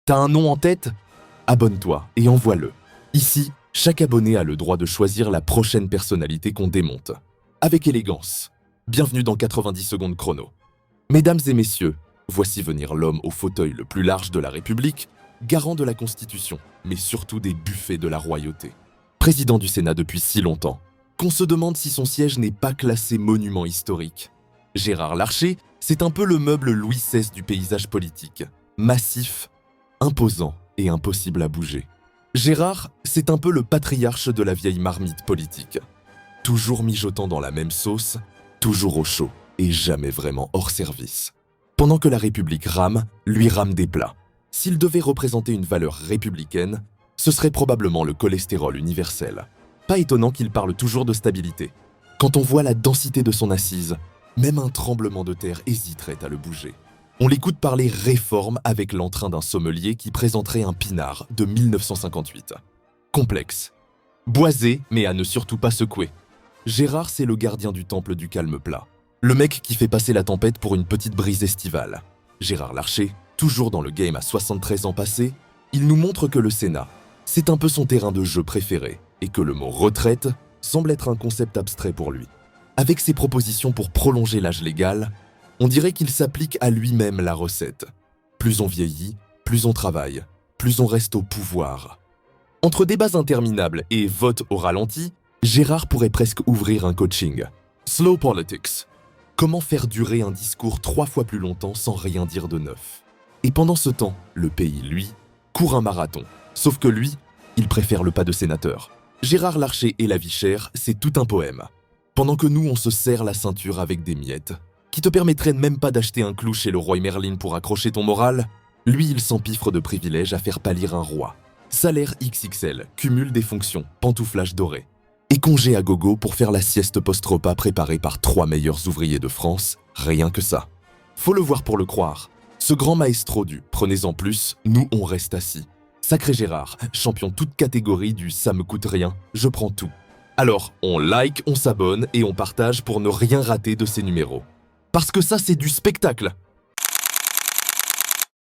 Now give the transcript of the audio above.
T'as un nom en tête? Abonne-toi et envoie-le. Ici, chaque abonné a le droit de choisir la prochaine personnalité qu'on démonte. Avec élégance. Bienvenue dans 90 secondes chrono. Mesdames et messieurs, voici venir l'homme au fauteuil le plus large de la République, garant de la Constitution, mais surtout des buffets de la royauté. Président du Sénat depuis si longtemps, qu'on se demande si son siège n'est pas classé monument historique. Gérard Larcher, c'est un peu le meuble Louis XVI du paysage politique. Massif, imposant et impossible à bouger. Gérard, c'est un peu le patriarche de la vieille marmite politique. Toujours mijotant dans la même sauce, toujours au chaud et jamais vraiment hors service. Pendant que la République rame, lui rame des plats. S'il devait représenter une valeur républicaine, ce serait probablement le cholestérol universel. Pas étonnant qu'il parle toujours de stabilité. Quand on voit la densité de son assise, même un tremblement de terre hésiterait à le bouger. On l'écoute parler réforme avec l'entrain d'un sommelier qui présenterait un pinard de 1958. Complexe. Boisé, mais à ne surtout pas secouer. Gérard, c'est le gardien du temple du calme plat. Le mec qui fait passer la tempête pour une petite brise estivale. Gérard Larcher, toujours dans le game à 73 ans passés, il nous montre que le Sénat, c'est un peu son terrain de jeu préféré et que le mot « retraite » semble être un concept abstrait pour lui. Avec ses propositions pour prolonger l'âge légal, on dirait qu'il s'applique à lui-même la recette. Plus on vieillit, plus on travaille, plus on reste au pouvoir. Entre débats interminables et votes au ralenti, Gérard pourrait presque ouvrir un coaching. Slow politics. Comment faire durer un discours 3 fois plus longtemps sans rien dire de neuf? Et pendant ce temps, le pays, lui, court un marathon. Sauf que lui, il préfère le pas de sénateur. Gérard Larcher et la vie chère, c'est tout un poème. Pendant que nous, on se serre la ceinture avec des miettes, qui te permettraient même pas d'acheter un clou chez le roi Merlin pour accrocher ton moral, lui, il s'empiffre de privilèges à faire pâlir un roi. Salaire XXL, cumul des fonctions, pantouflage doré. Et congé à gogo pour faire la sieste post-repas préparée par 3 meilleurs ouvriers de France, rien que ça. Faut le voir pour le croire. Ce grand maestro du « prenez-en plus, nous on reste assis ». Sacré Gérard, champion toute catégorie du « ça me coûte rien, je prends tout ». Alors, on like, on s'abonne et on partage pour ne rien rater de ces numéros. Parce que ça, c'est du spectacle.